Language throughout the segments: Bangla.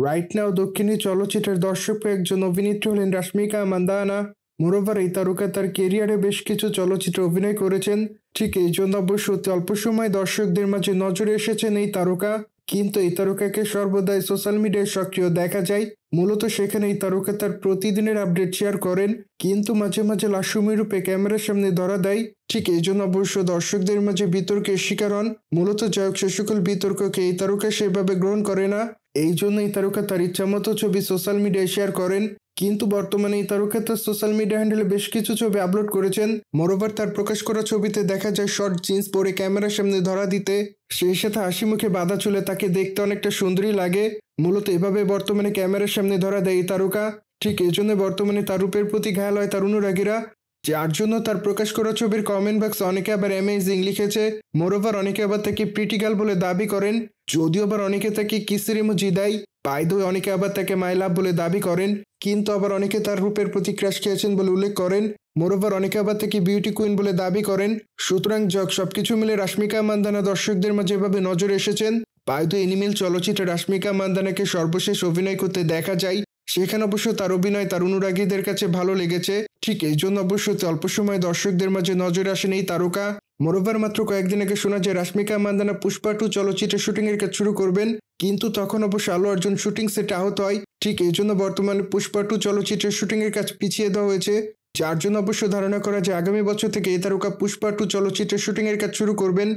রাইট নাও দক্ষিণী চলচ্চিত্রের দর্শকপ্রিয় একজন অভিনেত্রী হলেন রাশ্মিকা মান্দানা। মোরওভার এই তারকা তার কেরিয়ারে বেশ কিছু চলচ্চিত্রে অভিনয় করেছেন। ঠিক এই জন্য অবশ্য অতি অল্প সময় দর্শকদের মাঝে নজরে এসেছেন এই তারকা। কিন্তু এই তারকাকে সর্বদাই সোশ্যাল মিডিয়ায় সক্রিয় দেখা যায়। মূলত সেখানে এই তারকা তার প্রতিদিনের আপডেট শেয়ার করেন, কিন্তু মাঝে মাঝে লাস্যময়ী রূপে ক্যামেরার সামনে ধরা দেয়। ঠিক এই জন্য অবশ্য দর্শকদের মাঝে বিতর্কের শিকার হন। মূলত যাই হোক, সে সকল বিতর্ককে এই তারকা সেভাবে গ্রহণ করে না। এই জন্য এই তারকা তার ইচ্ছামতো ছবি সোশ্যাল মিডিয়ায় শেয়ার করেন। কিন্তু বর্তমানে এই তারকা তার সোশ্যাল মিডিয়া হ্যান্ডেলে বেশ কিছু ছবি আপলোড করেছেন। মোরওভার তার প্রকাশ করা ছবিতে দেখা যায় শর্ট জিন্স পরে ক্যামেরার সামনে ধরা দিতে, সেই সাথে হাসি মুখে বাঁধা চুলে তাকে দেখতে অনেকটা সুন্দরী লাগে। মূলত এভাবে বর্তমানে ক্যামেরার সামনে ধরা দেয় এই তারকা। ঠিক এই জন্য বর্তমানে তার রূপের প্রতি ঘায়াল হয় তার অনুরাগীরা, যার জন্য তার প্রকাশ করা ছবির কমেন্ট বক্সে অনেকে আবার অ্যামেজিং লিখেছে। মোরওভার অনেকে আবার তাকে প্রিটি গার্ল বলে দাবি করেন, যদিও আবার অনেকে তাকে কিসের ইমোজি দেয়। বাই দ্য ওয়ে, অনেকে আবার তাকে মাই লাভ বলে দাবি করেন, কিন্তু আবার অনেকে তার রূপের প্রতি ক্রাশ খেয়েছেন বলে উল্লেখ করেন। মোরওভার অনেকে আবার তাকে বিউটি কুইন বলে দাবি করেন। সুতরাং সবকিছু মিলে রাশ্মিকা মান্দানা দর্শকদের মাঝে এভাবে নজরে এসেছেন। বাই দ্য এনিমেল চলচ্চিত্রে রাশ্মিকা মান্দানাকে সর্বশেষ অভিনয় করতে দেখা যায়। সেখানে অবশ্য তার অভিনয় তার অনুরাগীদের কাছে ভালো লেগেছে। ঠিক এই জন্য অবশ্য অল্প সময় দর্শকদের মাঝে নজরে আসেন এই তারকা। মোরওভার মাত্র কয়েকদিন আগে শোনা যায় রাশ্মিকা মান্দানা পুষ্পা 2 চলচ্চিত্রের শুটিং এর কাজ শুরু করবেন, কিন্তু তখন অবশ্য আল্লু অর্জুন শুটিং সেটে আহত হয়। ঠিক এই জন্য বর্তমানে পুষ্পা 2 চলচ্চিত্রের শুটিং এর কাজ পিছিয়ে দেওয়া হয়েছে, যার জন্য অবশ্য ধারণা করা যায় আগামী বছর থেকে এই তারকা পুষ্পা 2 চলচ্চিত্রের শুটিং এর কাজ শুরু করবেন।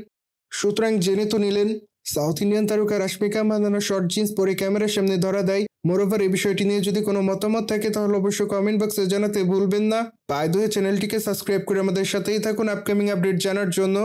সুতরাং জেনে তো নিলেন, সাউথ ইন্ডিয়ান তারকা রাশ্মিকা মান্দানা শর্ট জিন্স পরে ক্যামেরার সামনে ধরা দেয়। মোরওভার এই বিষয়টি নিয়ে যদি কোনো মতামত থাকে তাহলে অবশ্যই কমেন্ট বক্সে জানাতে ভুলবেন না। বাই দ্য ওয়ে, চ্যানেলটিকে সাবস্ক্রাইব করে আমাদের সাথেই থাকুন আপকামিং আপডেট জানার জন্য।